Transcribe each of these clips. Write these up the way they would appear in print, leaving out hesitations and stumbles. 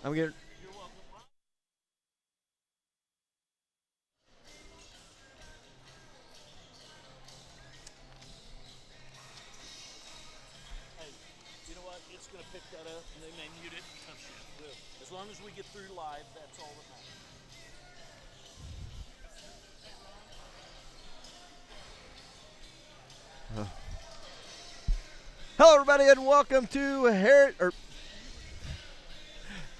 I'm getting. Hey, you know what? It's going to pick that up, and they may mute it. Tough shit. Good. As long as we get through live, that's all that matters. Hello, everybody, and welcome to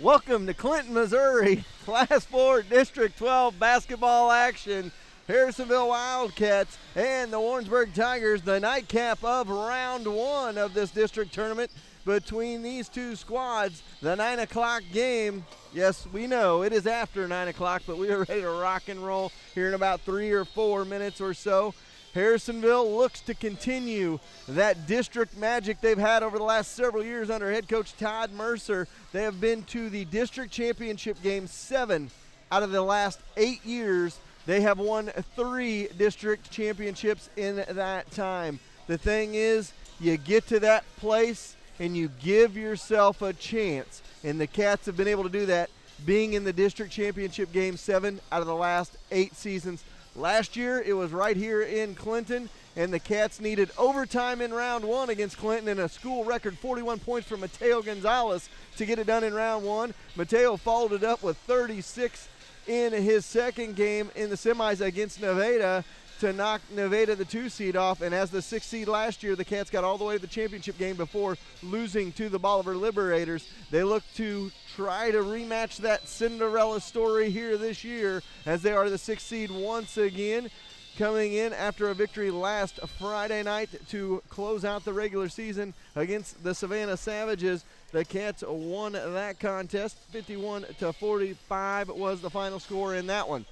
welcome to Clinton, Missouri, Class 4 District 12 basketball action. Harrisonville Wildcats and the Warrensburg Tigers, the nightcap of round one of this district tournament between these two squads. The 9 o'clock game. Yes, we know it is after 9 o'clock, but we are ready to rock and roll here in about 3 or 4 minutes or so. Harrisonville looks to continue that district magic they've had over the last several years under head coach Todd Mercer. They have been to the district championship game 7 out of the last 8 years. They have won 3 district championships in that time. The thing is, you get to that place and you give yourself a chance. And the Cats have been able to do that, being in the district championship game 7 out of the last 8 seasons. Last year, it was right here in Clinton, and the Cats needed overtime in round 1 against Clinton and a school record 41 points from Mateo Gonzalez to get it done in round 1. Mateo followed it up with 36 in his second game in the semis against Nevada to knock Nevada, the 2 seed, off. And as the 6 seed last year, the Cats got all the way to the championship game before losing to the Bolivar Liberators. They look to try to rematch that Cinderella story here this year as they are the 6 seed once again, coming in after a victory last Friday night to close out the regular season against the Savannah Savages. The Cats won that contest. 51-45 was the final score in that one.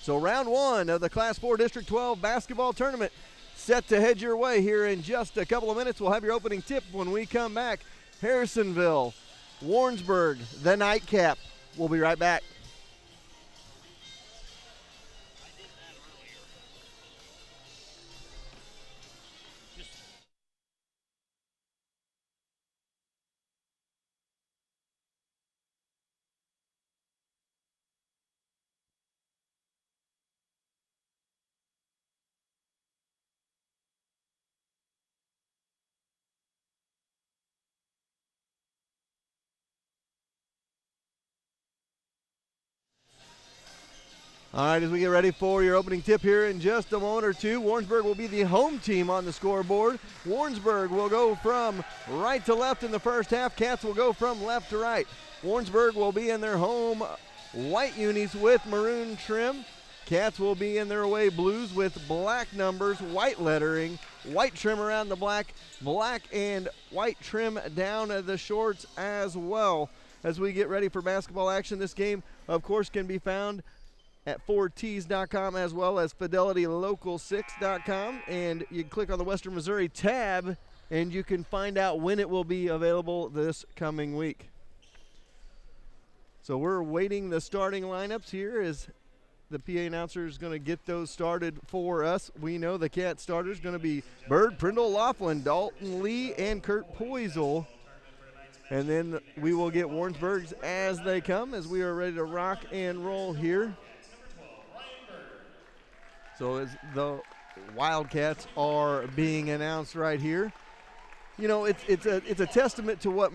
So round 1 of the Class 4 District 12 basketball tournament set to head your way here in just a couple of minutes. We'll have your opening tip when we come back. Harrisonville, Warrensburg, the nightcap. We'll be right back. All right, as we get ready for your opening tip here in just a moment or two, Warrensburg will be the home team on the scoreboard. Warrensburg will go from right to left in the first half. Cats will go from left to right. Warrensburg will be in their home white unis with maroon trim. Cats will be in their away blues with black numbers, white lettering, white trim around the black and white trim down the shorts as well. As we get ready for basketball action, this game, of course, can be found at 4tees.com as well as fidelitylocal6.com, and you can click on the Western Missouri tab and you can find out when it will be available this coming week. So we're waiting the starting lineups here as the PA announcer is going to get those started for us. We know the Cat starters going to be Bird, Prindle, Laughlin, Dalton Lee, and Kurt Poisel. And then we will get Warrensburg's as they come as we are ready to rock and roll here. So as the Wildcats are being announced right here, you know, it's a testament to what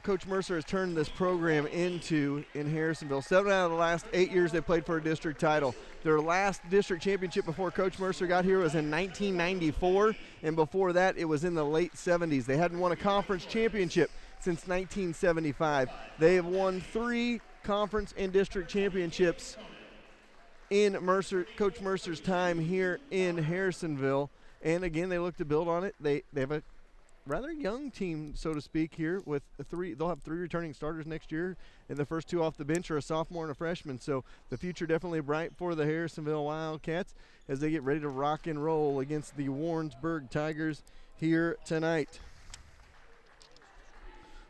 Coach Mercer has turned this program into in Harrisonville. 7 out of the last 8 years they played for a district title. Their last district championship before Coach Mercer got here was in 1994, and before that it was in the late 70s. They hadn't won a conference championship since 1975. They have won 3 conference and district championships in Coach Mercer's time here in Harrisonville. And again, they look to build on it. They have a rather young team, so to speak, here with they'll have 3 returning starters next year, and the first 2 off the bench are a sophomore and a freshman. So the future definitely bright for the Harrisonville Wildcats as they get ready to rock and roll against the Warrensburg Tigers here tonight.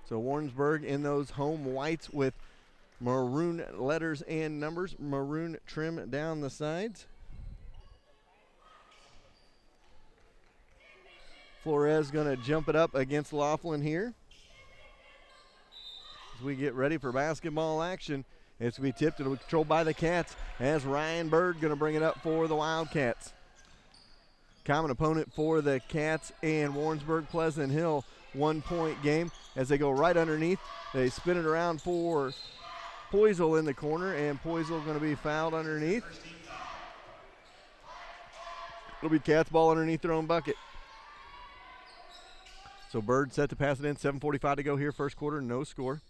So Warrensburg in those home whites with maroon letters and numbers, maroon trim down the sides. Flores going to jump it up against Laughlin here. we get ready for basketball action. It's going to be tipped. It'll be controlled by the Cats as Ryan Bird going to bring it up for the Wildcats. Common opponent for the Cats and Warrensburg Pleasant Hill. 1-point game as they go right underneath. They spin it around for Poisel in the corner, and Poisel going to be fouled underneath. It'll be Cats ball underneath their own bucket. So Bird set to pass it in. 7:45 to go here. First quarter, no score.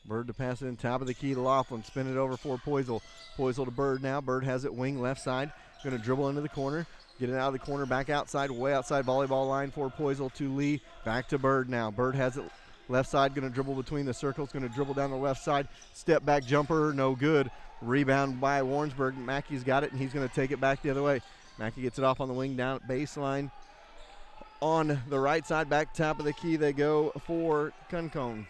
Bird to pass it in. Top of the key to Laughlin. Spin it over for Poisel. Poisel to Bird now. Bird has it wing left side. Going to dribble into the corner. Get it out of the corner. Back outside. Way outside volleyball line for Poisel to Lee. Back to Bird now. Bird has it left side. Going to dribble between the circles. Going to dribble down the left side. Step back jumper. No good. Rebound by Warrensburg. Mackey's got it, and he's going to take it back the other way. Mackey gets it off on the wing down at baseline. On the right side, back top of the key, they go for Concone.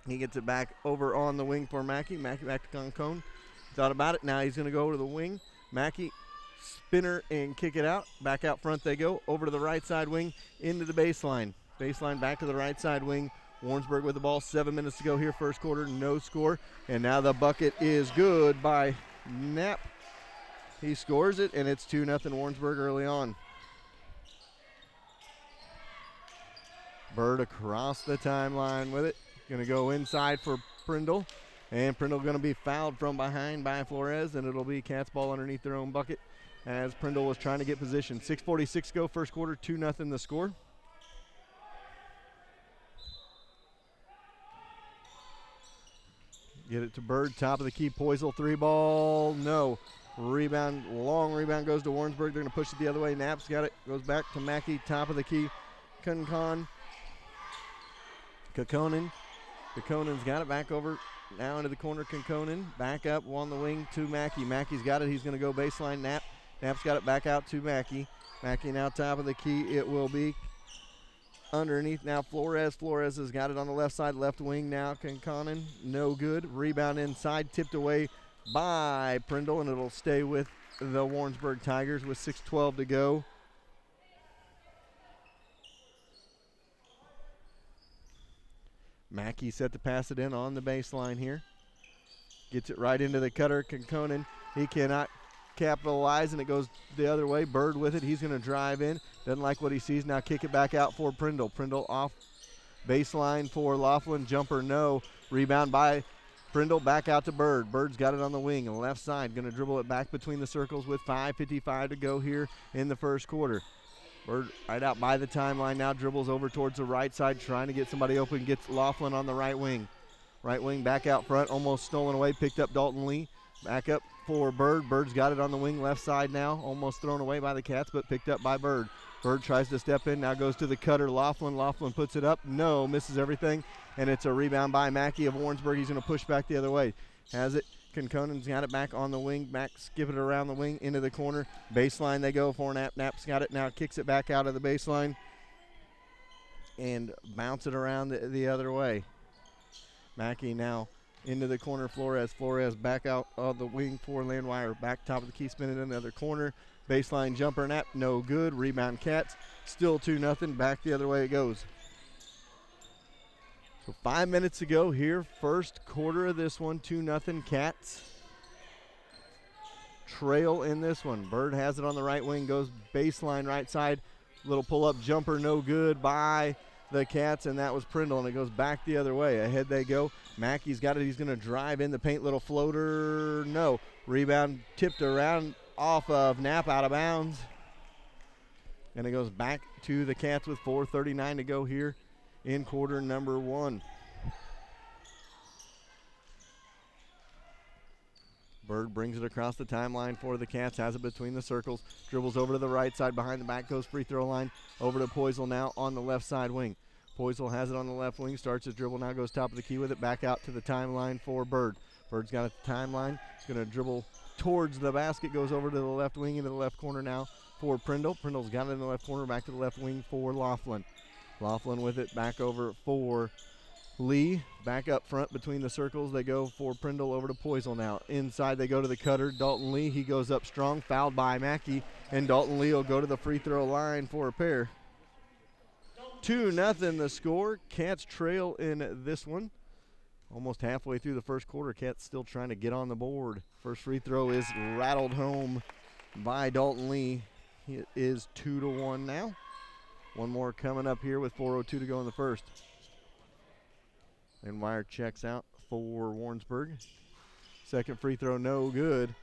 He gets it back over on the wing for Mackey. Mackey back to Concone. Thought about it. Now he's going to go to the wing. Mackey, spinner and kick it out. Back out front they go. Over to the right side wing, into the baseline. Baseline back to the right side wing. Warrensburg with the ball. 7 minutes to go here. First quarter, no score. And now the bucket is good by Knapp. He scores it, and it's 2-0 Warrensburg early on. Bird across the timeline with it. Going to go inside for Prindle. And Prindle going to be fouled from behind by Flores, and it'll be Cats ball underneath their own bucket as Prindle was trying to get position. 6:46 go, first quarter, 2-0 the score. Get it to Bird, top of the key, Poisel, 3-ball, no. Rebound, long rebound goes to Warrensburg. They're going to push it the other way. Knapp's got it, goes back to Mackey, top of the key. Kokonen's got it back over now into the corner. Konkonen back up on the wing to Mackey. Mackey's got it. He's going to go baseline. Knapp's got it back out to Mackey. Mackey now top of the key. It will be underneath now Flores. Flores has got it on the left side, left wing now. Konkonen, no good. Rebound inside, tipped away by Prindle, and it'll stay with the Warrensburg Tigers with 6:12 to go. Mackey set to pass it in on the baseline here. Gets it right into the cutter. Konkonen, he cannot capitalize, and it goes the other way. Bird with it. He's going to drive in. Doesn't like what he sees. Now kick it back out for Prindle. Prindle off baseline for Laughlin. Jumper, no. Rebound by Prindle, back out to Bird. Bird's got it on the wing, left side. Going to dribble it back between the circles with 5:55 to go here in the first quarter. Bird right out by the timeline now, dribbles over towards the right side, trying to get somebody open, gets Laughlin on the right wing. Right wing back out front, almost stolen away, picked up Dalton Lee. Back up for Bird. Bird's got it on the wing, left side now, almost thrown away by the Cats, but picked up by Bird. Bird tries to step in, now goes to the cutter, Laughlin. Laughlin puts it up, no, misses everything, and it's a rebound by Mackey of Warrensburg. He's going to push back the other way. Has it. Konkonen's got it back on the wing, back, skip it around the wing, into the corner. Baseline they go for Knapp. Knapp's got it now, kicks it back out of the baseline and bounce it around the other way. Mackey now into the corner, Flores back out of the wing for Landwire. Back top of the key, spin it in the other corner. Baseline jumper, Knapp, no good. Rebound Cats, still 2-0, back the other way it goes. So 5 minutes to go here, first quarter of this one, 2-0 Cats. Trail in this one. Bird has it on the right wing, goes baseline right side. Little pull-up jumper, no good by the Cats, and that was Prindle, and it goes back the other way. Ahead they go. Mackey's got it. He's going to drive in the paint. Little floater, no. Rebound tipped around off of Knapp, out of bounds. And it goes back to the Cats with 4:39 to go here in quarter number one. Bird brings it across the timeline for the Cats, has it between the circles, dribbles over to the right side, behind the back goes free throw line, over to Poisel now on the left side wing. Poisel has it on the left wing, starts his dribble, now goes top of the key with it, back out to the timeline for Bird. Bird's got it at the timeline, he's going to dribble towards the basket, goes over to the left wing into the left corner now for Prindle. Prindle's got it in the left corner, back to the left wing for Laughlin. Laughlin with it, back over for Lee. Back up front between the circles, they go for Prindle, over to Poisel now. Inside they go to the cutter, Dalton Lee, he goes up strong, fouled by Mackey, and Dalton Lee will go to the free throw line for a pair. 2-0 the score. Cats trail in this one. Almost halfway through the first quarter, Cats still trying to get on the board. First free throw is rattled home by Dalton Lee. It is 2-1 now. One more coming up here with 4:02 to go in the first. And Wire checks out for Warrensburg. Second free throw, no good.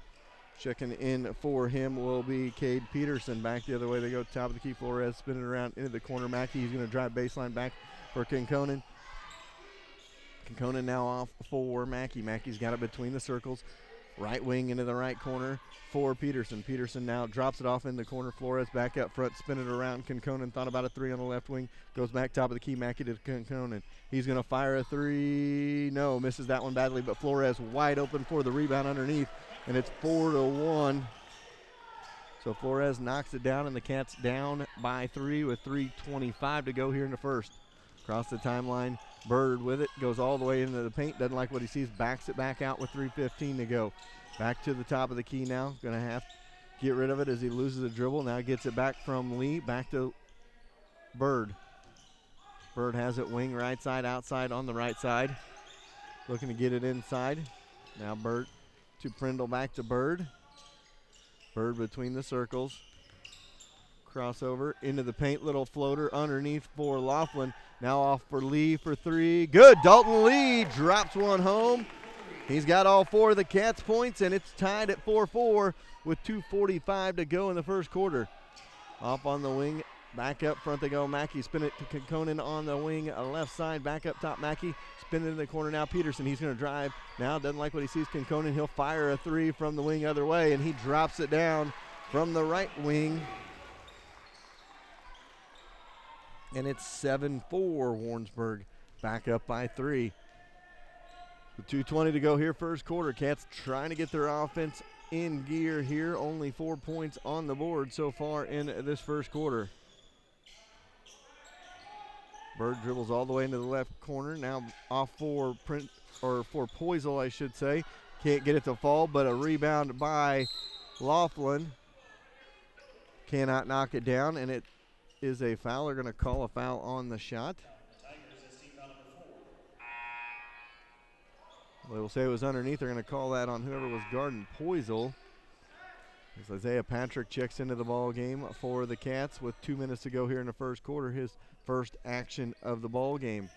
Checking in for him will be Cade Peterson. Back the other way they go. Top of the key, Flores spinning around into the corner. Mackey, he's going to drive baseline back for Kinconen. Kinconen now off for Mackey. Mackey's got it between the circles. Right wing into the right corner for Peterson. Peterson now drops it off in the corner. Flores back up front, spin it around. Kinconen thought about a three on the left wing. Goes back top of the key. Mackey to Kinconen. He's going to fire a three. No, misses that one badly, but Flores wide open for the rebound underneath, and it's 4-1. So Flores knocks it down, and the Cats down by 3 with 3:25 to go here in the first. Across the timeline, Bird with it, goes all the way into the paint, doesn't like what he sees, backs it back out with 3:15 to go. Back to the top of the key now, gonna have to get rid of it as he loses the dribble. Now gets it back from Lee, back to Bird. Bird has it wing right side, outside on the right side. Looking to get it inside. Now Bird to Prindle, back to Bird. Bird between the circles. Crossover into the paint, little floater underneath for Laughlin. Now off for Lee for three. Good, Dalton Lee drops one home. He's got all 4 of the Cats points, and it's tied at 4-4 with 2:45 to go in the first quarter. Off on the wing, back up front they go. Mackey spin it to Kinconen on the wing, left side, back up top. Mackey spin it in the corner now. Peterson, he's going to drive. Now doesn't like what he sees Kinconen. He'll fire a three from the wing other way, and he drops it down from the right wing. And it's 7-4, Warrensburg back up by 3. With 2:20 to go here, first quarter. Cats trying to get their offense in gear here. Only 4 points on the board so far in this first quarter. Bird dribbles all the way into the left corner. Now off for Poisel, I should say. Can't get it to fall, but a rebound by Laughlin. Cannot knock it down, and it is a foul. They're going to call a foul on the shot. They will say it was underneath. They're going to call that on whoever was guarding Poisel. As Isaiah Patrick checks into the ball game for the Cats with 2 minutes to go here in the first quarter. His first action of the ball game.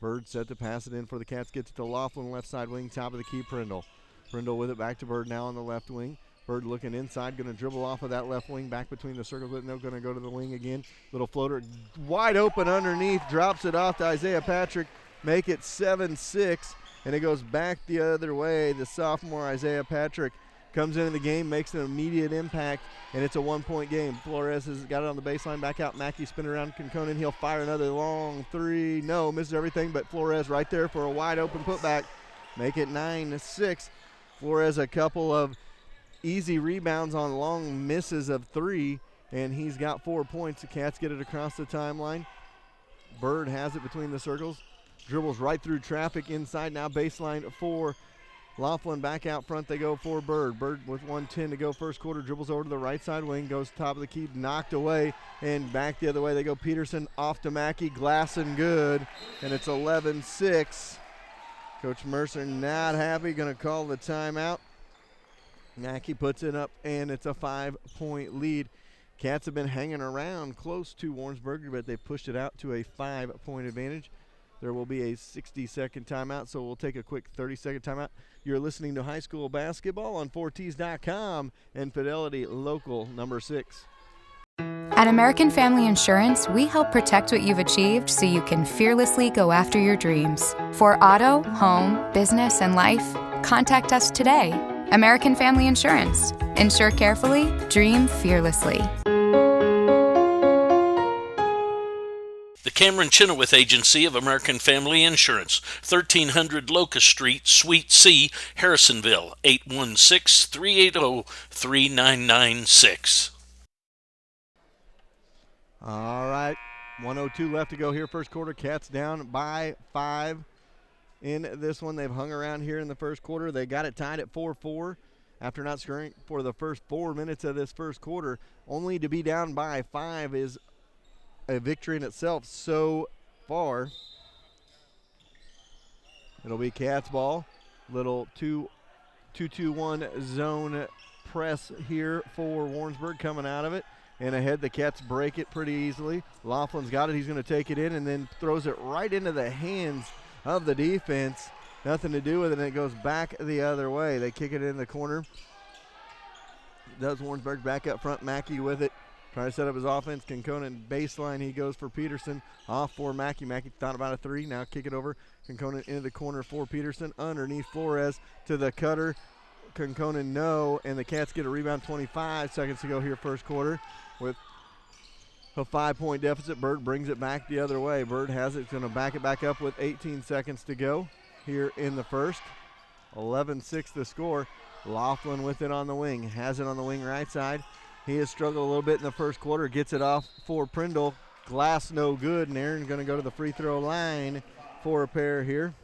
Bird set to pass it in for the Cats. Gets it to Laughlin, left side wing, top of the key, Prindle. Prindle with it back to Bird now on the left wing. Bird looking inside, going to dribble off of that left wing, back between the circles. No, going to go to the wing again. Little floater, wide open underneath, drops it off to Isaiah Patrick. Make it 7-6, and it goes back the other way. The sophomore Isaiah Patrick comes into the game, makes an immediate impact, and it's a 1-point game. Flores has got it on the baseline, back out. Mackey spin around Kinconen. He'll fire another long three. No, misses everything, but Flores right there for a wide open putback. Make it 9-6. Flores a couple of easy rebounds on long misses of 3, and he's got 4 points. The Cats get it across the timeline. Bird has it between the circles. Dribbles right through traffic inside now, baseline for Laughlin. Back out front they go for Bird. Bird with 1:10 to go first quarter. Dribbles over to the right side wing, goes top of the key, knocked away, and back the other way they go. Peterson off to Mackey, glass and good, and it's 11-6. Coach Mercer not happy, going to call the timeout. Mackey puts it up, and it's a 5-point lead. Cats have been hanging around close to Warrensburg, but they pushed it out to a 5-point advantage. There will be a 60-second timeout, so we'll take a quick 30-second timeout. You're listening to high school basketball on 4Ts.com and Fidelity Local number 6. At American Family Insurance, we help protect what you've achieved so you can fearlessly go after your dreams. For auto, home, business, and life, contact us today. American Family Insurance. Insure carefully, dream fearlessly. The Cameron Chenoweth Agency of American Family Insurance, 1300 Locust Street, Suite C, Harrisonville, 816-380-3996. All right, 1:02 left to go here. First quarter, Cats down by 5 in this one. They've hung around here in the first quarter. They got it tied at 4-4 after not scoring for the first 4 minutes of this first quarter. Only to be down by 5 is a victory in itself so far. It'll be Cats ball. Little 2-2-1 zone press here for Warrensburg coming out of it. And ahead, the Cats break it pretty easily. Laughlin's got it. He's going to take it in and then throws it right into the hands of the defense. Nothing to do with it, and it goes back the other way. They kick it in the corner. Does Warrensburg back up front. Mackey with it. Trying to set up his offense. Conconan baseline. He goes for Peterson. Off for Mackey. Mackey thought about a three. Now kick it over. Conconan into the corner for Peterson. Underneath Flores to the cutter. Conconan no. And the Cats get a rebound. 25 seconds to go here first quarter with a 5-point deficit. Bird brings it back the other way. Bird has it. Going to back it back up with 18 seconds to go here in the first. 11-6 the score. Laughlin with it on the wing. Has it on the wing right side. He has struggled a little bit in the first quarter. Gets it off for Prindle. Glass no good, and Aaron's going to go to the free throw line for a pair here.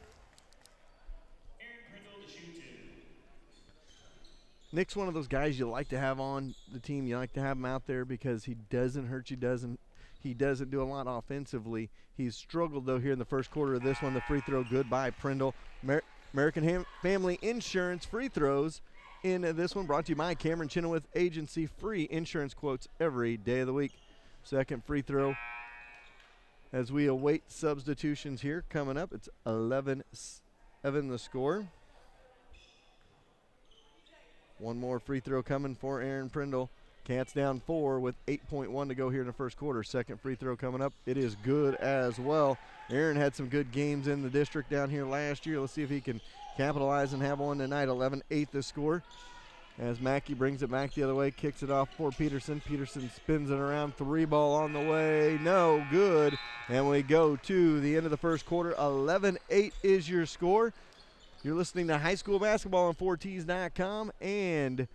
Nick's one of those guys you like to have on the team. You like to have him out there because he doesn't hurt you. He doesn't do a lot offensively. He's struggled, though, here in the first quarter of this one. The free throw good by Prindle. American Family Insurance free throws in this one brought to you by Cameron Chenoweth Agency. Free insurance quotes every day of the week. Second free throw as we await substitutions here coming up. It's 11-7 the score. One more free throw coming for Aaron Prindle. Cats down 4 with 8.1 to go here in the first quarter. Second free throw coming up. It is good as well. Aaron had some good games in the district down here last year. Let's see if he can capitalize and have one tonight. 11-8 the score. As Mackey brings it back the other way, kicks it off for Peterson. Peterson spins it around. Three ball on the way. No good. And we go to the end of the first quarter. 11-8 is your score. You're listening to high school basketball on 4Ts.com and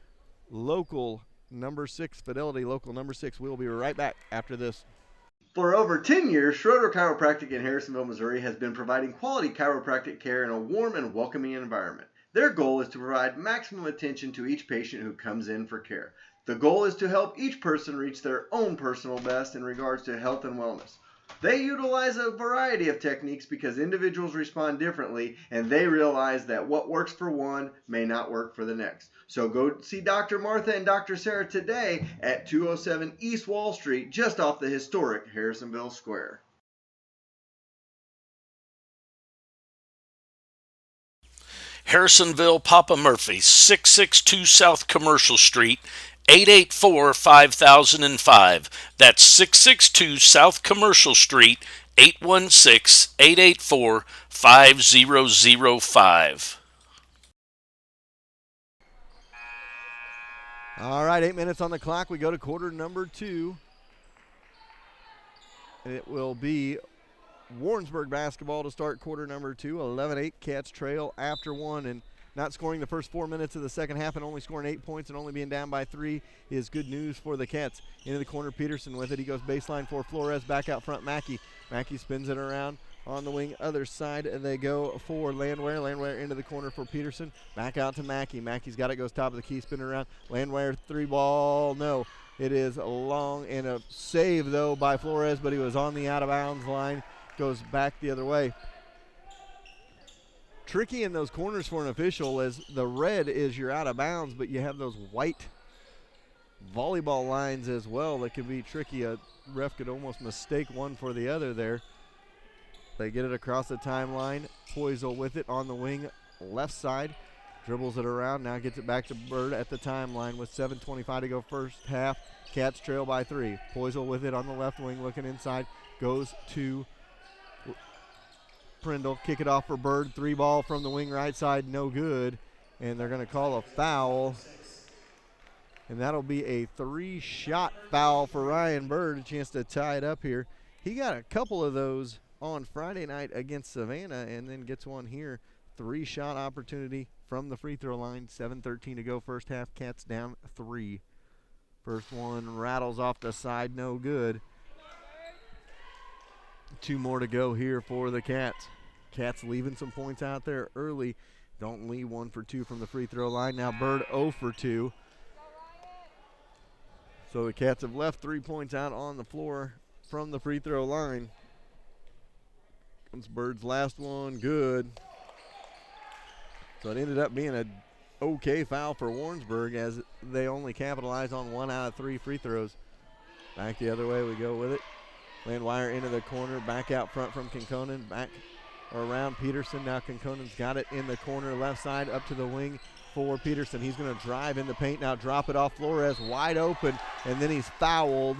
local number 6, Fidelity Local number 6. We'll be right back after this. For over 10 years, Schroeder Chiropractic in Harrisonville, Missouri has been providing quality chiropractic care in a warm and welcoming environment. Their goal is to provide maximum attention to each patient who comes in for care. The goal is to help each person reach their own personal best in regards to health and wellness. They utilize a variety of techniques because individuals respond differently, and they realize that what works for one may not work for the next. So go see Dr. Martha and Dr. Sarah today at 207 East Wall Street, just off the historic Harrisonville Square. Harrisonville Papa Murphy's, 662 South Commercial Street, 884-5005. That's 662 South Commercial Street, 816-884-5005. All right, 8 minutes on the clock. We go to quarter number 2. It will be Warrensburg basketball to start quarter number 2. 11-8, Cats trail after 1, and not scoring the first 4 minutes of the second half and only scoring 8 points and only being down by 3 is good news for the Cats. Into the corner, Peterson with it. He goes baseline for Flores. Back out front, Mackey. Mackey spins it around on the wing. Other side, they go for Landwehr. Landwehr into the corner for Peterson. Back out to Mackey. Mackey's got it, goes top of the key, spin around. Landwehr, three ball, no. It is long and a save, though, by Flores, but he was on the out-of-bounds line. Goes back the other way. Tricky in those corners for an official, as the red is your out of bounds, but you have those white volleyball lines as well that can be tricky. A ref could almost mistake one for the other there. They get it across the timeline. Poisel with it on the wing, left side. Dribbles it around, now gets it back to Bird at the timeline with 7:25 to go first half. Cats trail by 3. Poisel with it on the left wing, looking inside. Goes to Prindle, kick it off for Bird. Three ball from the wing right side, no good. And they're going to call a foul. And that'll be a 3-shot foul for Ryan Bird. A chance to tie it up here. He got a couple of those on Friday night against Savannah and then gets one here. 3-shot opportunity from the free throw line. 7:13 to go first half. Cats down 3. First one rattles off the side, no good. 2 more to go here for the Cats. Cats leaving some points out there early. Don't leave 1 for 2 from the free throw line. Now Bird 0 for 2. So the Cats have left 3 points out on the floor from the free throw line. Comes Bird's last one, good. So it ended up being a okay foul for Warrensburg as they only capitalized on 1 out of 3 free throws. Back the other way we go with it. Landwire into the corner, back out front from Kinconen, back around Peterson. Now Kinconen's got it in the corner, left side up to the wing for Peterson. He's going to drive in the paint, now drop it off Flores, wide open, and then he's fouled.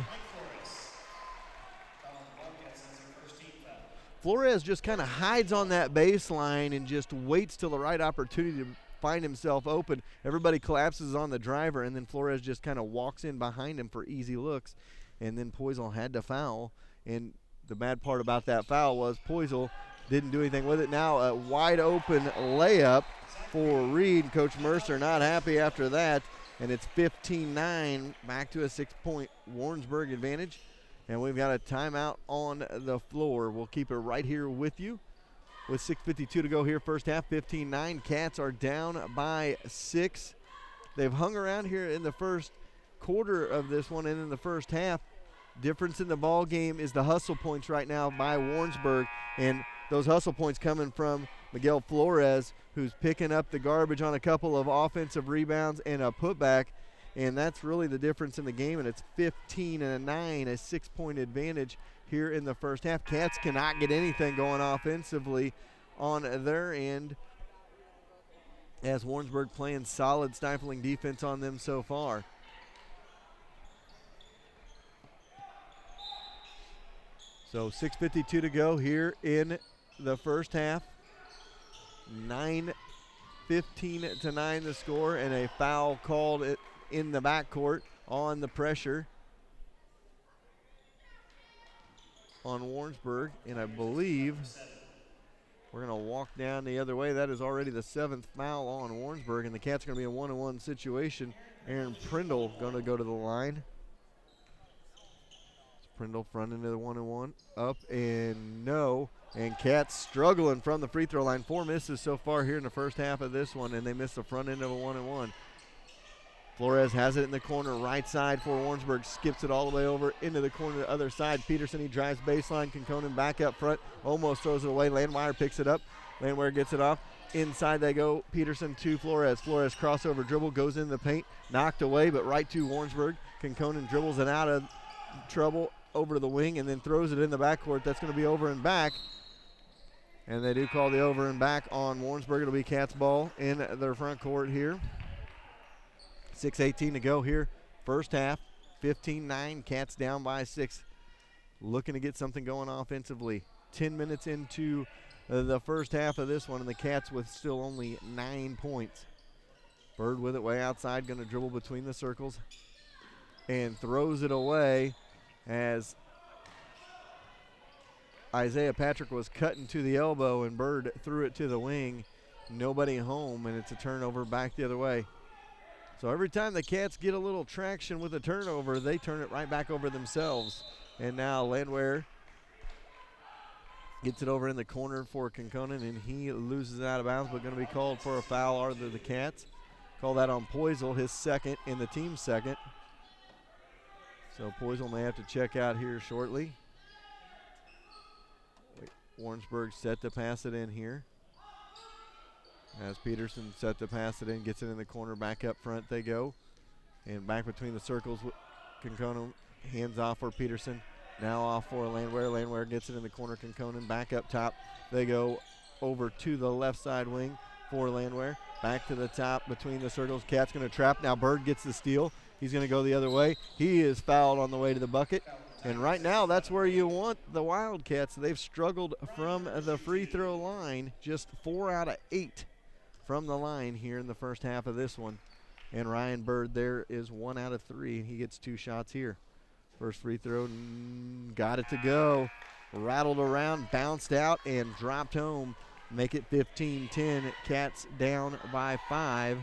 Flores just kind of hides on that baseline and just waits till the right opportunity to find himself open. Everybody collapses on the driver, and then Flores just kind of walks in behind him for easy looks. And then Poisel had to foul. And the bad part about that foul was Poisel didn't do anything with it. Now a wide open layup for Reed. Coach Mercer not happy after that. And it's 15-9, back to a 6-point Warrensburg advantage. And we've got a timeout on the floor. We'll keep it right here with you. With 6:52 to go here, first half, 15-9. Cats are down by 6. They've hung around here in the first quarter of this one and in the first half. Difference in the ball game is the hustle points right now by Warrensburg, and those hustle points coming from Miguel Flores, who's picking up the garbage on a couple of offensive rebounds and a putback, and that's really the difference in the game, and it's 15-9, a 6-point advantage here in the first half. Cats cannot get anything going offensively on their end, as Warrensburg playing solid, stifling defense on them so far. So 6:52 to go here in the first half. 15-9 the score, and a foul called in the backcourt on the pressure on Warrensburg, and I believe we're going to walk down the other way. That is already the 7th foul on Warrensburg, and the Cats are going to be a 1-on-1 situation. Aaron Prindle going to go to the line. Prindle front into the 1-on-1, up and no, and Cats struggling from the free throw line. 4 misses so far here in the first half of this one, and they missed the front end of a 1-on-1. Flores has it in the corner, right side for Warrensburg, skips it all the way over into the corner, the other side. Peterson, he drives baseline. Kinconen back up front, almost throws it away. Landwire picks it up. Landwire gets it off. Inside they go. Peterson to Flores. Flores crossover dribble, goes in the paint, knocked away, but right to Warrensburg. Kinconen dribbles it out of trouble over to the wing and then throws it in the backcourt. That's going to be over and back. And they do call the over and back on Warrensburg. It'll be Cats ball in their front court here. 6:18 to go here. First half, 15-9. Cats down by 6. Looking to get something going offensively. 10 minutes into the first half of this one, and the Cats with still only 9 points. Bird with it way outside, going to dribble between the circles and throws it away as Isaiah Patrick was cutting to the elbow, and Bird threw it to the wing. Nobody home, and it's a turnover back the other way. So every time the Cats get a little traction with a turnover, they turn it right back over themselves. And now Landwehr gets it over in the corner for Kinconen, and he loses it out of bounds, but going to be called for a foul are the Cats. Call that on Poisel, his second and the team's second. So Poisel may have to check out here shortly. Warrensburg set to pass it in here. As Peterson set to pass it in, gets it in the corner, back up front they go. And back between the circles, Kinconen hands off for Peterson. Now off for Landwehr. Landwehr gets it in the corner, Kinconen back up top. They go over to the left side wing for Landwehr. Back to the top between the circles. Cat's going to trap. Now Bird gets the steal. He's going to go the other way. He is fouled on the way to the bucket. And right now, that's where you want the Wildcats. They've struggled from the free throw line. Just 4 out of 8 from the line here in the first half of this one. And Ryan Bird there is 1 out of 3. He gets 2 shots here. First free throw, got it to go. Rattled around, bounced out, and dropped home. Make it 15-10. Cats down by 5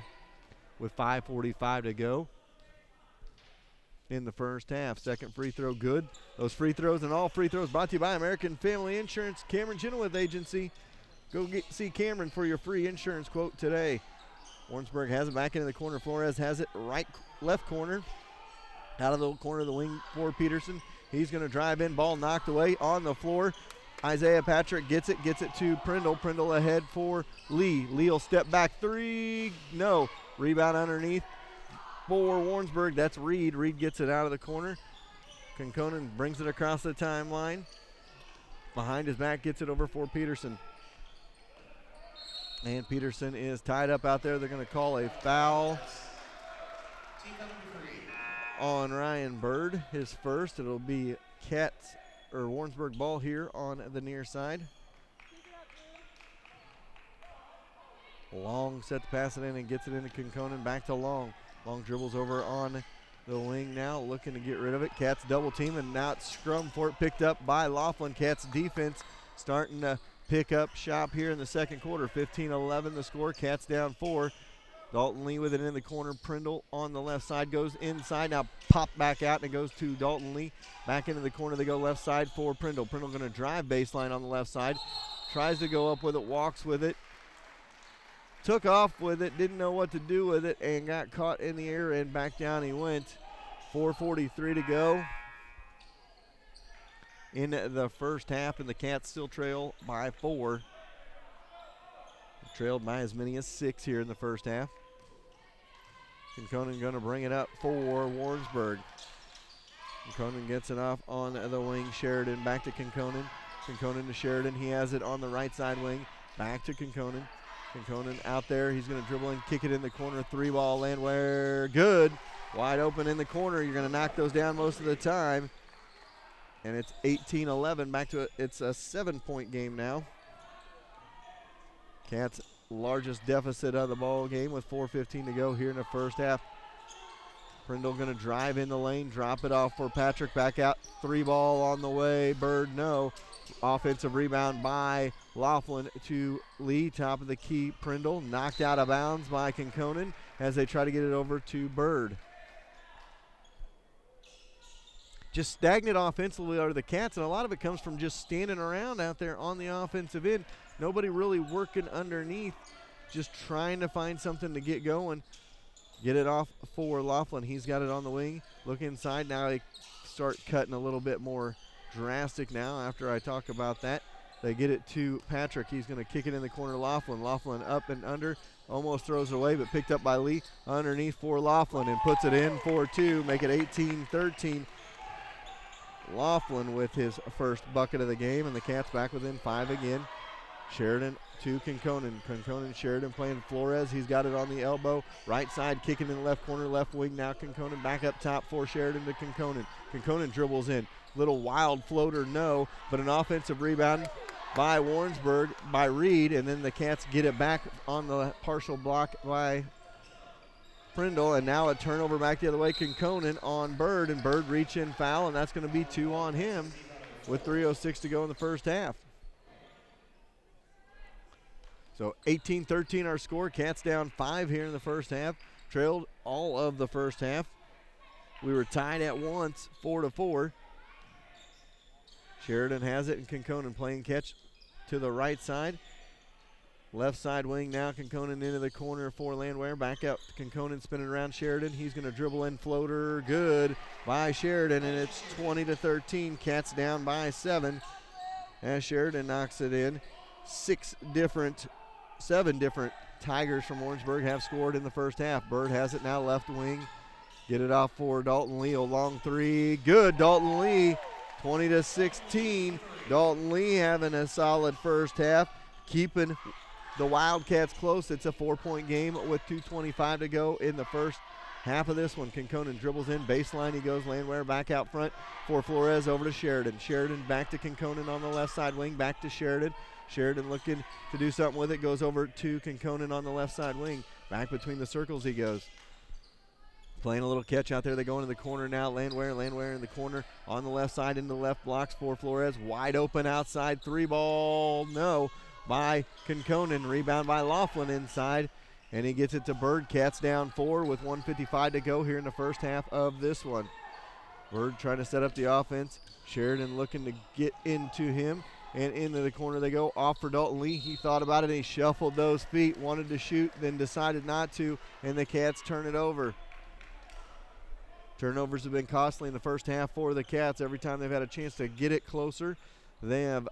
with 5:45 to go in the first half. Second free throw good. Those free throws and all free throws brought to you by American Family Insurance, Cameron Chenoweth Agency. Go see Cameron for your free insurance quote today. Warrensburg has it back into the corner. Flores has it left corner. Out of the corner of the wing for Peterson. He's going to drive in, ball knocked away on the floor. Isaiah Patrick gets it to Prindle. Prindle ahead for Lee. Lee will step back, three, no. Rebound underneath for Warrensburg. That's Reed. Reed gets it out of the corner. Conconan brings it across the timeline. Behind his back, gets it over for Peterson. And Peterson is tied up out there. They're going to call a foul on Ryan Bird, his first. It'll be Warrensburg ball here on the near side. Long set to pass it in and gets it into Conconan. Back to Long. Long dribbles over on the wing now, looking to get rid of it. Cats double team, and now it's scrum for it, picked up by Laughlin. Cats defense starting to pick up shop here in the second quarter. 15-11 the score. Cats down 4. Dalton Lee with it in the corner. Prindle on the left side goes inside. Now pop back out, and it goes to Dalton Lee. Back into the corner they go, left side for Prindle. Prindle going to drive baseline on the left side. Tries to go up with it, walks with it. Took off with it, didn't know what to do with it, and got caught in the air, and back down he went. 4:43 to go in the first half, and the Cats still trail by 4. Trailed by as many as 6 here in the first half. Conconan going to bring it up for Warrensburg. Conconan gets it off on the wing. Sheridan back to Conconan. Conconan to Sheridan. He has it on the right side wing. Back to Conconan. Conconan out there. He's going to dribble and kick it in the corner. 3-ball Landwehr. Good. Wide open in the corner. You're going to knock those down most of the time. And it's 18-11. Back to it. It's a 7-point game now. Cats' largest deficit of the ball game with 4:15 to go here in the first half. Prindle going to drive in the lane, drop it off for Patrick. Back out. 3-ball on the way. Bird, no. Offensive rebound by Laughlin to Lee, top of the key. Prindle knocked out of bounds by Conconan as they try to get it over to Bird. Just stagnant offensively are the Cats, and a lot of it comes from just standing around out there on the offensive end. Nobody really working underneath, just trying to find something to get going. Get it off for Laughlin. He's got it on the wing. Look inside. Now they start cutting a little bit more drastic now after I talk about that. They get it to Patrick. He's going to kick it in the corner. Laughlin up and under. Almost throws it away, but picked up by Lee. Underneath for Laughlin and puts it in for 2. Make it 18-13. Laughlin with his first bucket of the game, and the Cats back within 5 again. Sheridan to Conconan. Conconan, Sheridan playing Flores. He's got it on the elbow. Right side, kicking in the left corner, left wing. Now Conconan back up top for Sheridan to Conconan. Conconan dribbles in. Little wild floater, no, but an offensive rebound by Warrensburg, by Reed, and then the Cats get it back on the partial block by Prindle, and now a turnover back the other way. Conconan on Bird, and Bird reach in foul, and that's going to be 2 on him with 3:06 to go in the first half. So 18-13 our score. Cats down 5 here in the first half. Trailed all of the first half. We were tied at once, 4-4. Sheridan has it, and Conconan playing catch to the right side. Left side wing now. Conconan into the corner for Landwehr. Back out to Conconan, spinning around Sheridan. He's going to dribble in, floater, good by Sheridan, and it's 20-13. Cats down by 7 as Sheridan knocks it in. 7 different Tigers from Warrensburg have scored in the first half. Bird has it now, left wing. Get it off for Dalton Lee. A long 3. Good, Dalton Lee. 20-16. Dalton Lee having a solid first half, keeping the Wildcats close. It's a 4-point game with 2:25 to go in the first half of this one. Conconan dribbles in, baseline he goes. Landwehr back out front for Flores, over to Sheridan. Sheridan back to Conconan on the left side wing, back to Sheridan. Sheridan looking to do something with it, goes over to Conconan on the left side wing. Back between the circles he goes. Playing a little catch out there. They go into the corner now. Landwehr in the corner on the left side, into the left blocks for Flores. Wide open outside. 3-ball, no, by Conconan. Rebound by Laughlin inside, and he gets it to Bird. Cats down 4 with 1:55 to go here in the first half of this one. Bird trying to set up the offense. Sheridan looking to get into him, and into the corner they go. Off for Dalton Lee. He thought about it, and he shuffled those feet, wanted to shoot, then decided not to, and the Cats turn it over. Turnovers have been costly in the first half for the Cats. Every time they've had a chance to get it closer, they have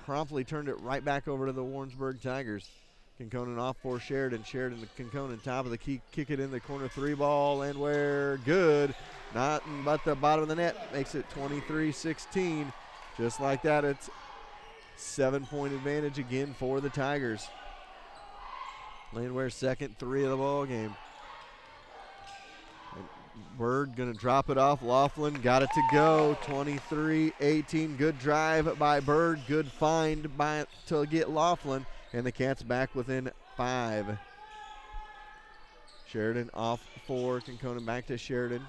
promptly turned it right back over to the Warrensburg Tigers. Kinconen off for Sheridan. Sheridan to Kinconen, top of the key, kick it in the corner, 3-ball, and we're good. Not but the bottom of the net makes it 23-16. Just like that, it's 7-point advantage again for the Tigers. Landwehr's second 3 of the ball game. Bird going to drop it off. Laughlin got it to go. 23-18. Good drive by Bird. Good find to get Laughlin. And the Cats back within 5. Sheridan off for Kinconen. Back to Sheridan.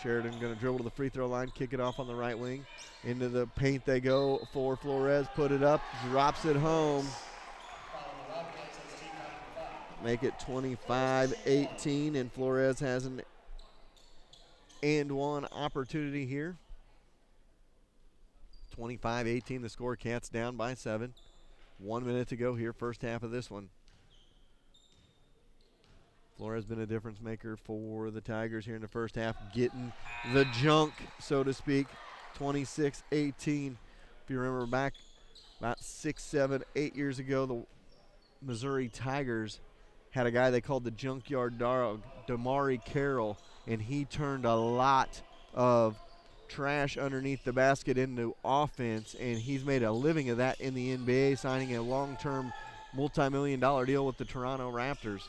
Sheridan going to dribble to the free throw line. Kick it off on the right wing. Into the paint they go for Flores. Put it up. Drops it home. Make it 25-18. And Flores has an and one opportunity here. 25-18 the score. Cats down by 7. 1 minute to go here, first half of this one. Flores been a difference maker for the Tigers here in the first half, getting the junk, so to speak. 26-18. If you remember back about 6, 7, 8 years ago, the Missouri Tigers had a guy they called the Junkyard Dog, Damari Carroll, and he turned a lot of trash underneath the basket into offense, and he's made a living of that in the NBA, signing a long-term multi-million-dollar deal with the Toronto Raptors.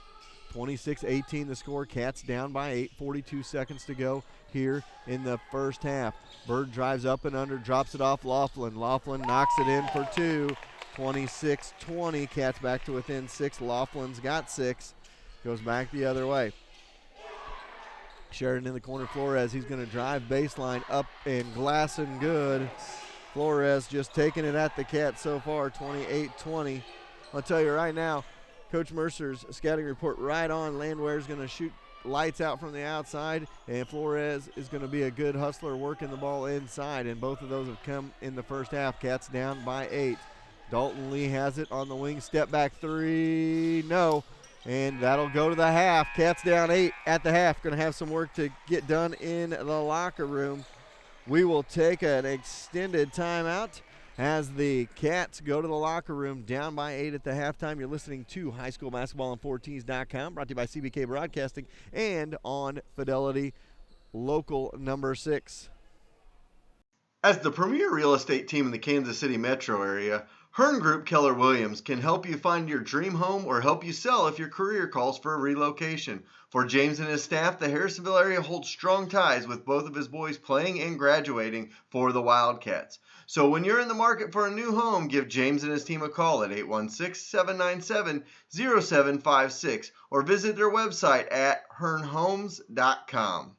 26-18 the score. Cats down by 8. 42 seconds to go here in the first half. Bird drives up and under, drops it off Laughlin. Laughlin knocks it in for 2. 26-20. Cats back to within 6. Laughlin's got 6. Goes back the other way. Sheridan in the corner. Flores, he's going to drive baseline up and glass and good. Flores just taking it at the Cats so far, 28-20. I'll tell you right now, Coach Mercer's scouting report right on. Landwehr's going to shoot lights out from the outside, and Flores is going to be a good hustler working the ball inside, and both of those have come in the first half. Cats down by 8. Dalton Lee has it on the wing. Step back 3. No. And that'll go to the half. Cats down 8 at the half. Going to have some work to get done in the locker room. We will take an extended timeout as the Cats go to the locker room down by 8 at the halftime. You're listening to High School Basketball on 4Ts.com, brought to you by CBK Broadcasting and on Fidelity Local number 6. As the premier real estate team in the Kansas City metro area, Hearn Group Keller Williams can help you find your dream home or help you sell if your career calls for a relocation. For James and his staff, the Harrisonville area holds strong ties with both of his boys playing and graduating for the Wildcats. So when you're in the market for a new home, give James and his team a call at 816-797-0756 or visit their website at hearnhomes.com.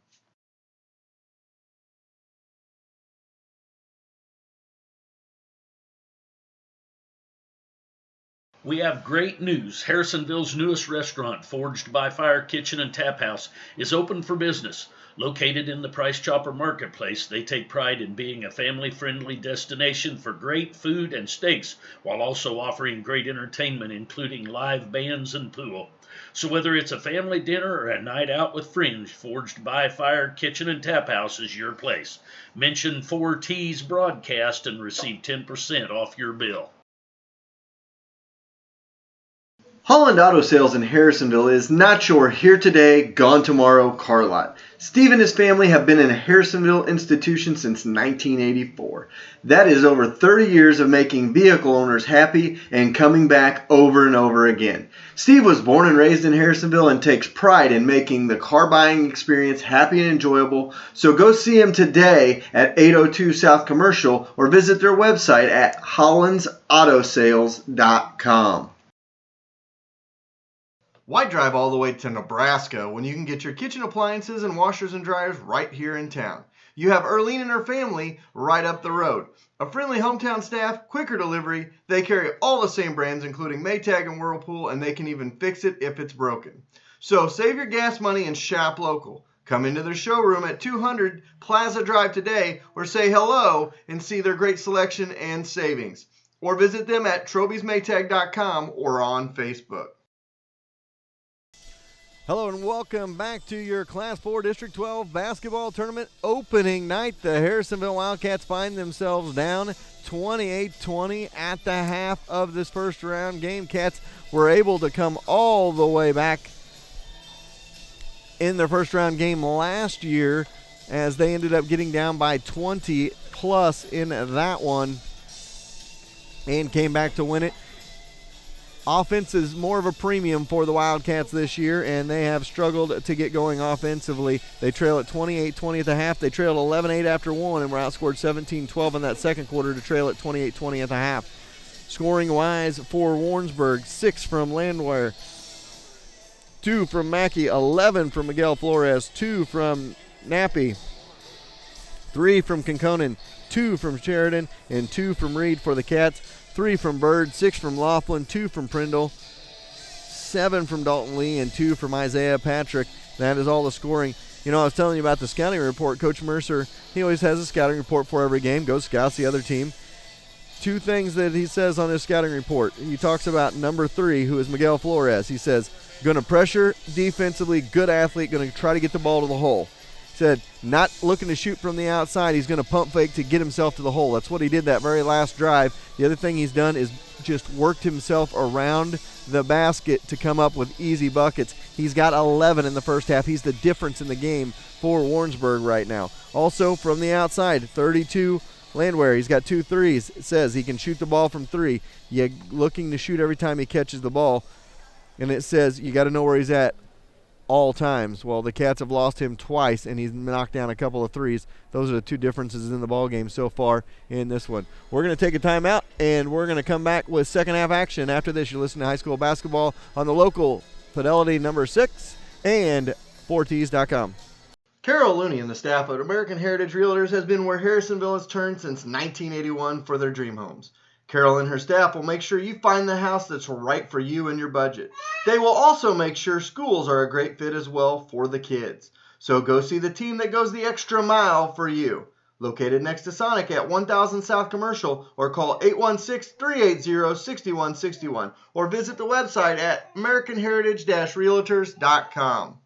We have great news. Harrisonville's newest restaurant, Forged by Fire Kitchen and Tap House, is open for business. Located in the Price Chopper Marketplace, they take pride in being a family-friendly destination for great food and steaks, while also offering great entertainment, including live bands and pool. So whether it's a family dinner or a night out with friends, Forged by Fire Kitchen and Tap House is your place. Mention 4T's broadcast and receive 10% off your bill. Holland Auto Sales in Harrisonville is not your here today, gone tomorrow car lot. Steve and his family have been in a Harrisonville institution since 1984. That is over 30 years of making vehicle owners happy and coming back over and over again. Steve was born and raised in Harrisonville and takes pride in making the car buying experience happy and enjoyable. So go see him today at 802 South Commercial or visit their website at hollandsautosales.com. Why drive all the way to Nebraska when you can get your kitchen appliances and washers and dryers right here in town? You have Erlene and her family right up the road. A friendly hometown staff, quicker delivery, they carry all the same brands including Maytag and Whirlpool, and they can even fix it if it's broken. So save your gas money and shop local. Come into their showroom at 200 Plaza Drive today or say hello and see their great selection and savings. Or visit them at Troby'sMaytag.com or on Facebook. Hello and welcome back to your Class 4 District 12 basketball tournament opening night. The Harrisonville Wildcats find themselves down 28-20 at the half of this first round game. Cats were able to come all the way back in their first round game last year as they ended up getting down by 20 plus in that one and came back to win it. Offense is more of a premium for the Wildcats this year, and they have struggled to get going offensively. They trail at 28-20 at the half. They trailed 11-8 after one and were outscored 17-12 in that second quarter to trail at 28-20 at the half. Scoring-wise for Warrensburg, 6 from Landwehr, 2 from Mackey, 11 from Miguel Flores, 2 from Nappy, 3 from Conconan, 2 from Sheridan, and 2 from Reed for the Cats. 3 from Bird, 6 from Laughlin, 2 from Prindle, 7 from Dalton Lee, and 2 from Isaiah Patrick. That is all the scoring. You know, I was telling you about the scouting report. Coach Mercer, he always has a scouting report for every game. Go scouts the other team. 2 things that he says on his scouting report. He talks about number 3, who is Miguel Flores. He says, going to pressure defensively, good athlete, going to try to get the ball to the hole. Said not looking to shoot from the outside. He's going to pump fake to get himself to the hole. That's what he did that very last drive. The other thing he's done is just worked himself around the basket to come up with easy buckets. He's got 11 in the first half. He's the difference in the game for Warrensburg right now. Also from the outside, 32 Landwehr. He's got 2 threes. It says he can shoot the ball from 3. You're looking to shoot every time he catches the ball. And it says you got to know where he's at all times. Well, the Cats have lost him twice, and he's knocked down a couple of threes. Those are the 2 differences in the ball game so far in this one. We're going to take a timeout, and we're going to come back with second half action. After this, you're listening to high school basketball on the local Fidelity number 6 and 4Ts.com. Carol Looney and the staff at American Heritage Realtors has been where Harrisonville has turned since 1981 for their dream homes. Carol and her staff will make sure you find the house that's right for you and your budget. They will also make sure schools are a great fit as well for the kids. So go see the team that goes the extra mile for you. Located next to Sonic at 1000 South Commercial, or call 816-380-6161 or visit the website at americanheritage-realtors.com.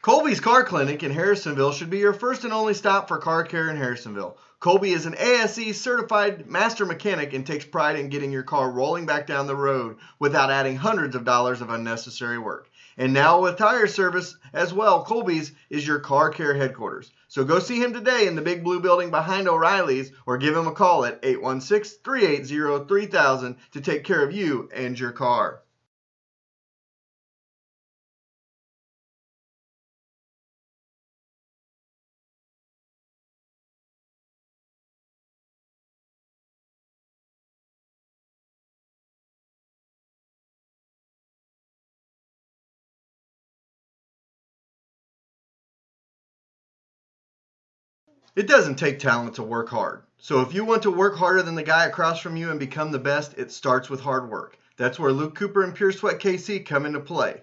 Colby's Car Clinic in Harrisonville should be your first and only stop for car care in Harrisonville. Colby is an ASE certified master mechanic and takes pride in getting your car rolling back down the road without adding hundreds of dollars of unnecessary work. And now with tire service as well, Colby's is your car care headquarters. So go see him today in the big blue building behind O'Reilly's or give him a call at 816-380-3000 to take care of you and your car. It doesn't take talent to work hard. So if you want to work harder than the guy across from you and become the best, it starts with hard work. That's where Luke Cooper and Pure Sweat KC come into play.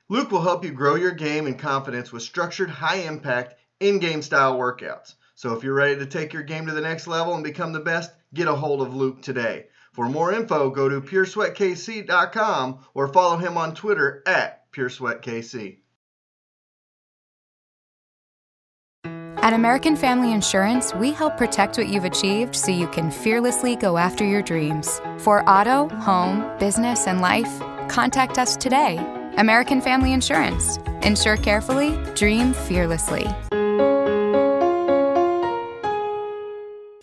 Luke will help you grow your game and confidence with structured, high-impact, in-game style workouts. So if you're ready to take your game to the next level and become the best, get a hold of Luke today. For more info, go to puresweatkc.com or follow him on Twitter at puresweatkc. At American Family Insurance, we help protect what you've achieved so you can fearlessly go after your dreams. For auto, home, business, and life, contact us today. American Family Insurance. Insure carefully, dream fearlessly.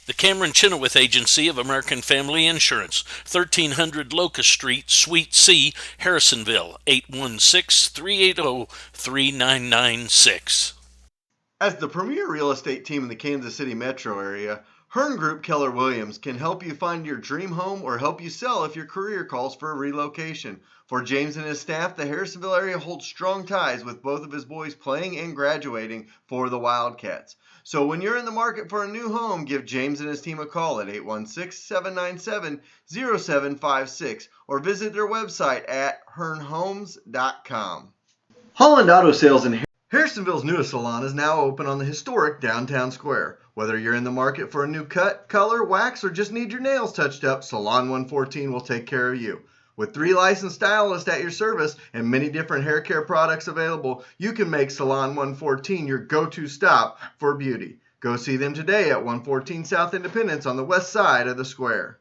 The Cameron Chenoweth Agency of American Family Insurance, 1300 Locust Street, Suite C, Harrisonville, 816-380-3996. As the premier real estate team in the Kansas City metro area, Hearn Group Keller Williams can help you find your dream home or help you sell if your career calls for a relocation. For James and his staff, the Harrisonville area holds strong ties with both of his boys playing and graduating for the Wildcats. So when you're in the market for a new home, give James and his team a call at 816-797-0756 or visit their website at hearnhomes.com. Holland Auto Sales in Harrisonville's newest salon is now open on the historic downtown square. Whether you're in the market for a new cut, color, wax, or just need your nails touched up, Salon 114 will take care of you. With 3 licensed stylists at your service and many different hair care products available, you can make Salon 114 your go-to stop for beauty. Go see them today at 114 South Independence on the west side of the square.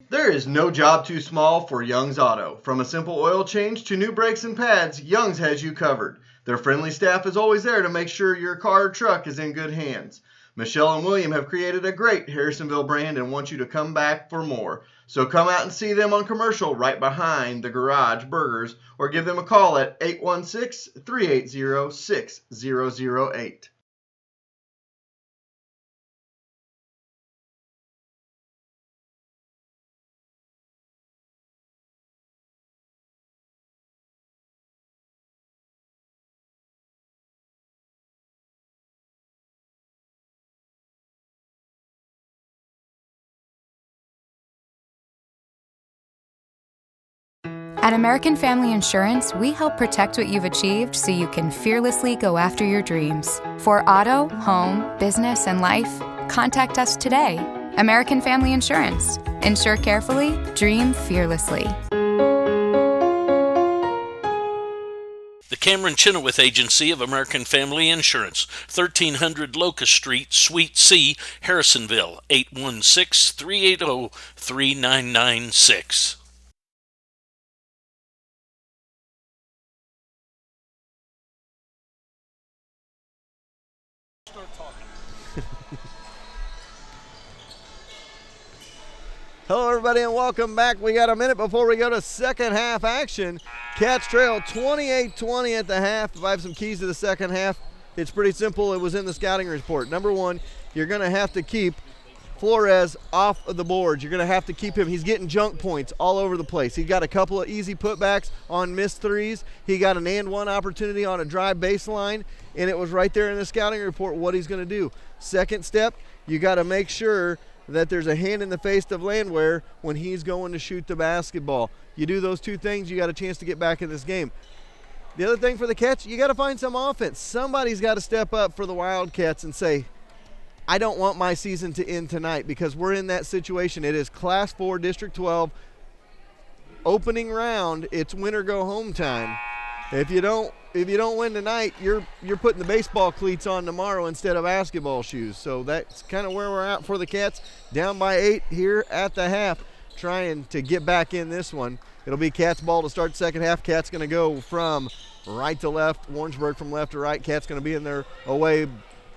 There is no job too small for Young's Auto. From a simple oil change to new brakes and pads, Young's has you covered. Their friendly staff is always there to make sure your car or truck is in good hands. Michelle and William have created a great Harrisonville brand and want you to come back for more. So come out and see them on commercial right behind the Garage Burgers or give them a call at 816-380-6008. At American Family Insurance, we help protect what you've achieved so you can fearlessly go after your dreams. For auto, home, business, and life, contact us today. American Family Insurance. Insure carefully, dream fearlessly. The Cameron Chenoweth Agency of American Family Insurance, 1300 Locust Street, Suite C, Harrisonville, 816-380-3996. Hello, everybody, and welcome back. We got a minute before we go to second half action. Cats trail 28-20 at the half. If I have some keys to the second half, it's pretty simple. It was in the scouting report. Number one, you're going to have to keep Flores off of the boards. You're going to have to keep him. He's getting junk points all over the place. He got a couple of easy putbacks on missed threes. He got an and one opportunity on a drive baseline, and it was right there in the scouting report what he's going to do. Second step, you got to make sure that there's a hand in the face of Landwehr when he's going to shoot the basketball. You do those two things, you got a chance to get back in this game. The other thing for the Cats, you got to find some offense. Somebody's got to step up for the Wildcats and say, I don't want my season to end tonight, because we're in that situation. It is Class 4 District 12 opening round. It's win or go home time. If you don't win tonight, you're putting the baseball cleats on tomorrow instead of basketball shoes. So that's kind of where we're at for the Cats. Down by 8 here at the half, trying to get back in this one. It'll be Cats ball to start second half. Cats going to go from right to left. Warrensburg from left to right. Cats going to be in their away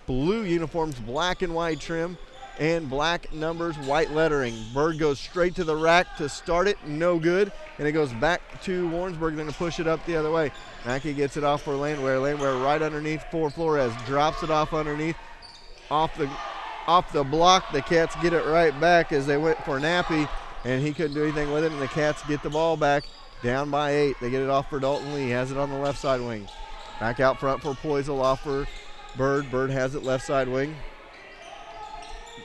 blue uniforms, black and white trim, and black numbers, white lettering. Bird goes straight to the rack to start it, no good, and it goes back to Warrensburg, then to push it up the other way. Mackey gets it off for Landwehr. Landwehr right underneath for Flores, drops it off underneath, off the block. The Cats get it right back as they went for Nappy, and he couldn't do anything with it, and the Cats get the ball back, down by 8. They get it off for Dalton Lee, has it on the left side wing. Back out front for Poisel, off for Bird. Bird has it left side wing.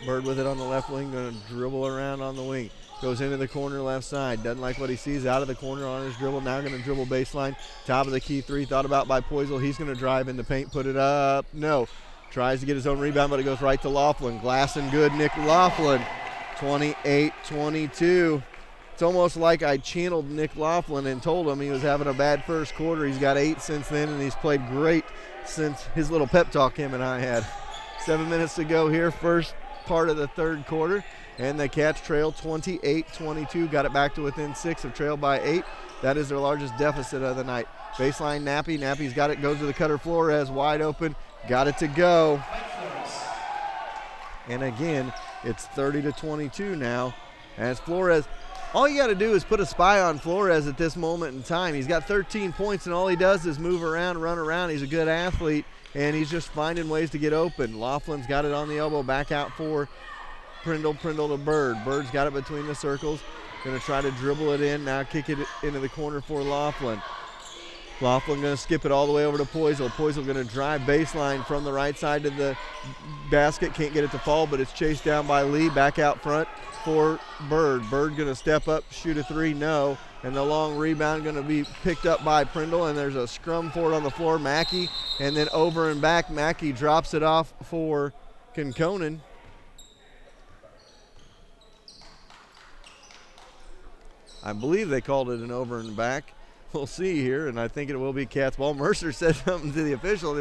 Bird with it on the left wing, going to dribble around on the wing. Goes into the corner left side. Doesn't like what he sees out of the corner on his dribble. Now going to dribble baseline. Top of the key three, thought about by Poisel. He's going to drive in the paint, put it up. No. Tries to get his own rebound, but it goes right to Laughlin. Glass and good, Nick Laughlin. 28-22. It's almost like I channeled Nick Laughlin and told him he was having a bad first quarter. He's got 8 since then, and he's played great since his little pep talk him and I had. 7 minutes to go here, first part of the third quarter, and the Cats trail 28-22. Got it back to within 6 of trail by 8. That is their largest deficit of the night. Baseline Nappy. Nappy's got it, goes to the cutter. Flores wide open, got it to go. And again, it's 30-22 now as Flores. All you got to do is put a spy on Flores at this moment in time. He's got 13 points, and all he does is move around, run around. He's a good athlete, and he's just finding ways to get open. Laughlin's got it on the elbow, back out for Prindle. Prindle to Bird. Bird's got it between the circles. Going to try to dribble it in. Now kick it into the corner for Laughlin. Laughlin going to skip it all the way over to Poisel. Poisel going to drive baseline from the right side to the basket. Can't get it to fall, but it's chased down by Lee. Back out front for Bird. Bird going to step up, shoot a 3, no. And the long rebound going to be picked up by Prindle, and there's a scrum for it on the floor. Mackey, and then over and back. Mackey drops it off for Conconan. I believe they called it an over and back. We'll see here, and I think it will be Cats ball. Mercer said something to the official.